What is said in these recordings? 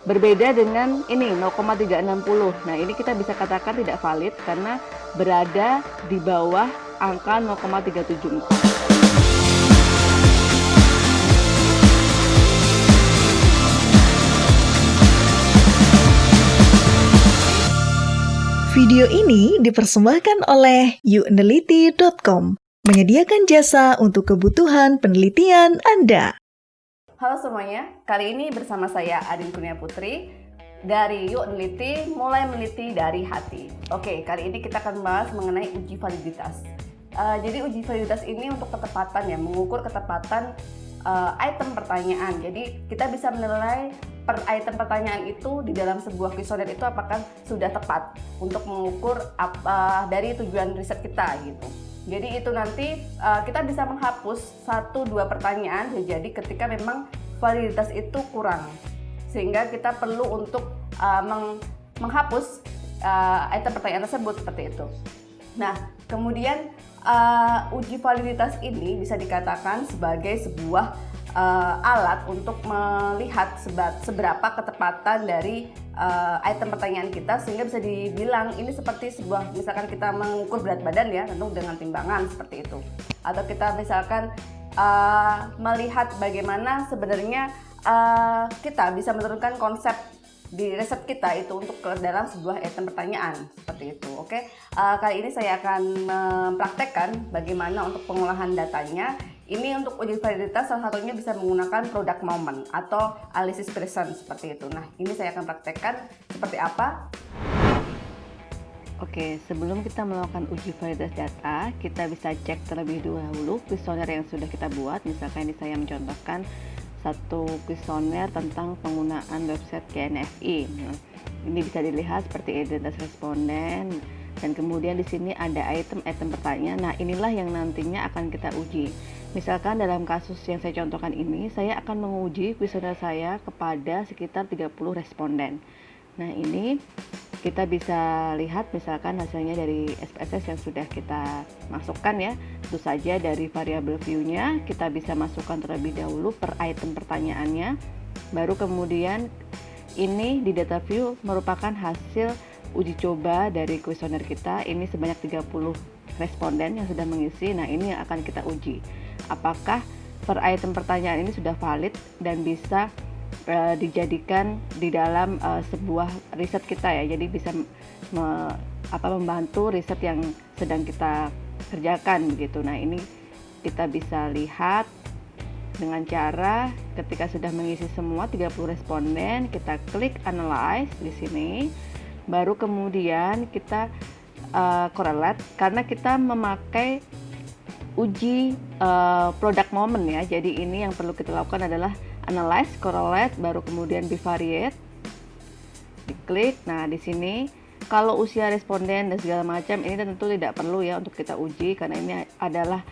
Berbeda dengan ini 0,360. Nah, ini kita bisa katakan tidak valid karena berada di bawah angka 0,374. Video ini dipersembahkan oleh youneliti.com, menyediakan jasa untuk kebutuhan penelitian Anda. Halo semuanya, kali ini bersama saya Adin Kurnia Putri dari Yuk Neliti, mulai meneliti dari hati. Oke, kali ini kita akan bahas mengenai uji validitas. Jadi uji validitas ini untuk ketepatan ya, mengukur ketepatan item pertanyaan. Jadi kita bisa menilai per item pertanyaan itu di dalam sebuah kuesioner itu apakah sudah tepat untuk mengukur dari tujuan riset kita gitu. Jadi itu nanti kita bisa menghapus 1-2 pertanyaan jadi ketika memang validitas itu kurang, sehingga kita perlu untuk menghapus item pertanyaan tersebut seperti itu. Nah, kemudian uji validitas ini bisa dikatakan sebagai sebuah alat untuk melihat seberapa ketepatan dari item pertanyaan kita, sehingga bisa dibilang ini seperti sebuah, misalkan kita mengukur berat badan ya, tentu dengan timbangan seperti itu, atau kita misalkan melihat bagaimana sebenarnya kita bisa menurunkan konsep di riset kita itu untuk ke dalam sebuah item pertanyaan seperti itu. Oke, kali ini saya akan mempraktekkan bagaimana untuk pengolahan datanya. Ini untuk uji validitas salah satunya bisa menggunakan product moment atau analisis Pearson seperti itu. Nah, ini saya akan praktekkan seperti apa. Oke, sebelum kita melakukan uji validitas data, kita bisa cek terlebih dahulu kuesioner yang sudah kita buat. Misalkan ini saya mencontohkan satu kuesioner tentang penggunaan website KNFI. Nah, ini bisa dilihat seperti identitas responden, dan kemudian di sini ada item pertanyaan. Nah, inilah yang nantinya akan kita uji. Misalkan dalam kasus yang saya contohkan ini, saya akan menguji kuesioner saya kepada sekitar 30 responden. Nah, ini kita bisa lihat misalkan hasilnya dari SPSS yang sudah kita masukkan ya. Tentu saja dari variabel view-nya kita bisa masukkan terlebih dahulu per item pertanyaannya. Baru kemudian ini di data view merupakan hasil uji coba dari kuesioner kita. Ini sebanyak 30 responden yang sudah mengisi. Nah, ini yang akan kita uji. Apakah per item pertanyaan ini sudah valid dan bisa dijadikan di dalam sebuah riset kita ya. Jadi bisa membantu riset yang sedang kita kerjakan begitu. Nah, ini kita bisa lihat dengan cara ketika sudah mengisi semua 30 responden, kita klik analyze di sini. Baru kemudian kita correlate karena kita memakai uji product moment ya. Jadi ini yang perlu kita lakukan adalah analyze, correlate, baru kemudian bivariate. Diklik. Nah, di sini kalau usia responden dan segala macam ini tentu tidak perlu ya untuk kita uji karena ini adalah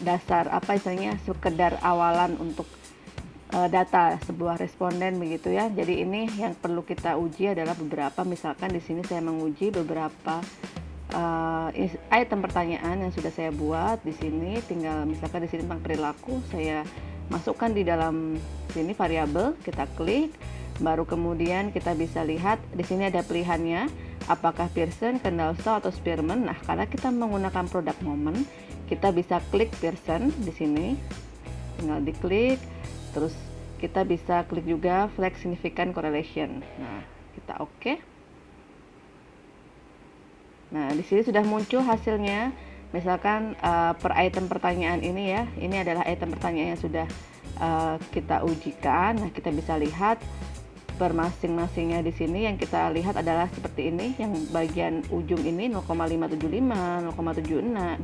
dasar istilahnya sekedar awalan untuk data sebuah responden begitu ya. Jadi ini yang perlu kita uji adalah beberapa, misalkan di sini saya menguji beberapa item pertanyaan yang sudah saya buat. Di sini tinggal misalkan di sini tentang perilaku, saya masukkan di dalam sini variabel, kita klik, baru kemudian kita bisa lihat di sini ada pilihannya apakah Pearson, Kendall-Shaw atau Spearman. Nah, karena kita menggunakan product moment, kita bisa klik Pearson di sini, tinggal diklik, terus kita bisa klik juga flag significant correlation. Nah, kita oke. Nah, di sini sudah muncul hasilnya. Misalkan per item pertanyaan ini ya, ini adalah item pertanyaan yang sudah kita ujikan. Nah, kita bisa lihat per masing-masingnya di sini. Yang kita lihat adalah seperti ini, yang bagian ujung ini 0,575, 0,726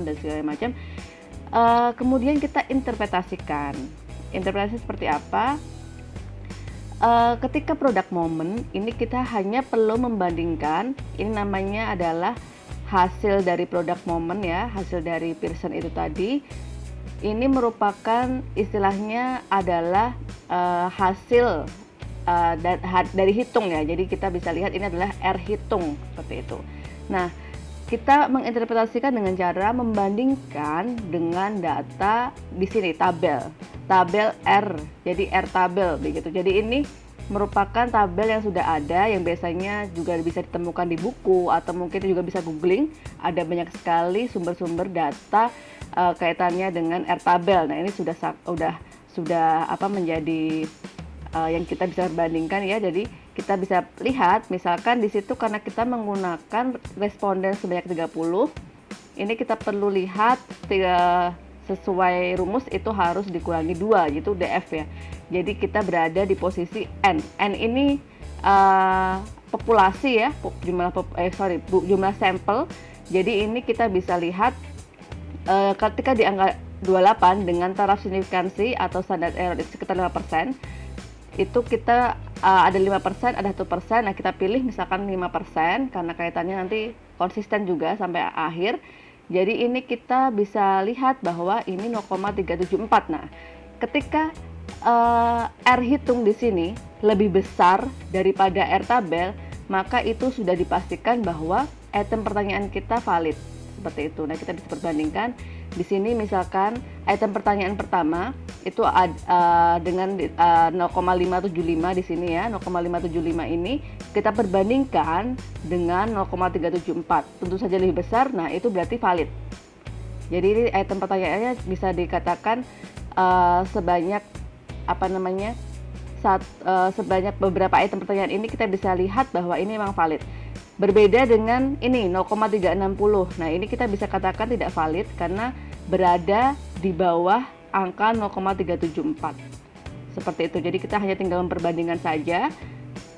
dan segala macam. Kemudian kita interpretasikan. Interpretasi seperti apa? Ketika product moment ini kita hanya perlu membandingkan, ini namanya adalah hasil dari product moment ya, hasil dari Pearson itu tadi. Ini merupakan istilahnya adalah hasil dari hitung ya. Jadi kita bisa lihat ini adalah R hitung seperti itu. Nah, kita menginterpretasikan dengan cara membandingkan dengan data di sini tabel R. Jadi R tabel begitu. Jadi ini merupakan tabel yang sudah ada, yang biasanya juga bisa ditemukan di buku atau mungkin juga bisa googling. Ada banyak sekali sumber-sumber data kaitannya dengan Airtable. Nah, ini sudah menjadi yang kita bisa bandingkan ya. Jadi kita bisa lihat misalkan di situ karena kita menggunakan responden sebanyak 30, ini kita perlu lihat sesuai rumus itu harus dikurangi 2, gitu DF ya. Jadi kita berada di posisi N. N ini populasi ya, jumlah sampel. Jadi ini kita bisa lihat ketika di angka 28 dengan taraf signifikansi atau standar error itu sekitar 5%, itu kita ada 5%, ada 1%. Nah, kita pilih misalkan 5% karena kaitannya nanti konsisten juga sampai akhir. Jadi ini kita bisa lihat bahwa ini 0,374. Nah, ketika R hitung di sini lebih besar daripada R tabel, maka itu sudah dipastikan bahwa item pertanyaan kita valid. Seperti itu. Nah, kita bisa perbandingkan di sini misalkan item pertanyaan pertama itu dengan 0,575 di sini ya, 0,575 ini kita perbandingkan dengan 0,374. Tentu saja lebih besar. Nah, itu berarti valid. Jadi ini item pertanyaannya bisa dikatakan sebanyak sebanyak beberapa item pertanyaan ini kita bisa lihat bahwa ini memang valid. Berbeda dengan ini 0,360. Nah, ini kita bisa katakan tidak valid karena berada di bawah angka 0,374. Seperti itu. Jadi kita hanya tinggal memperbandingkan saja.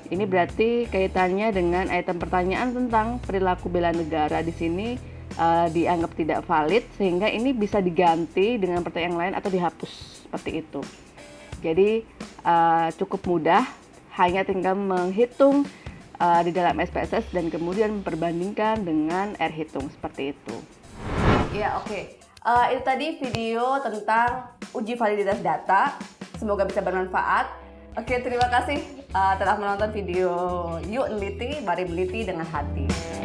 Ini berarti kaitannya dengan item pertanyaan tentang perilaku bela negara di sini dianggap tidak valid, sehingga ini bisa diganti dengan pertanyaan lain atau dihapus seperti itu. Jadi cukup mudah, hanya tinggal menghitung di dalam SPSS dan kemudian memperbandingkan dengan R hitung seperti itu. Ya, oke. Itu tadi video tentang uji validitas data. Semoga bisa bermanfaat. Oke, terima kasih telah menonton video Yuk Neliti, Mari Meneliti dengan Hati.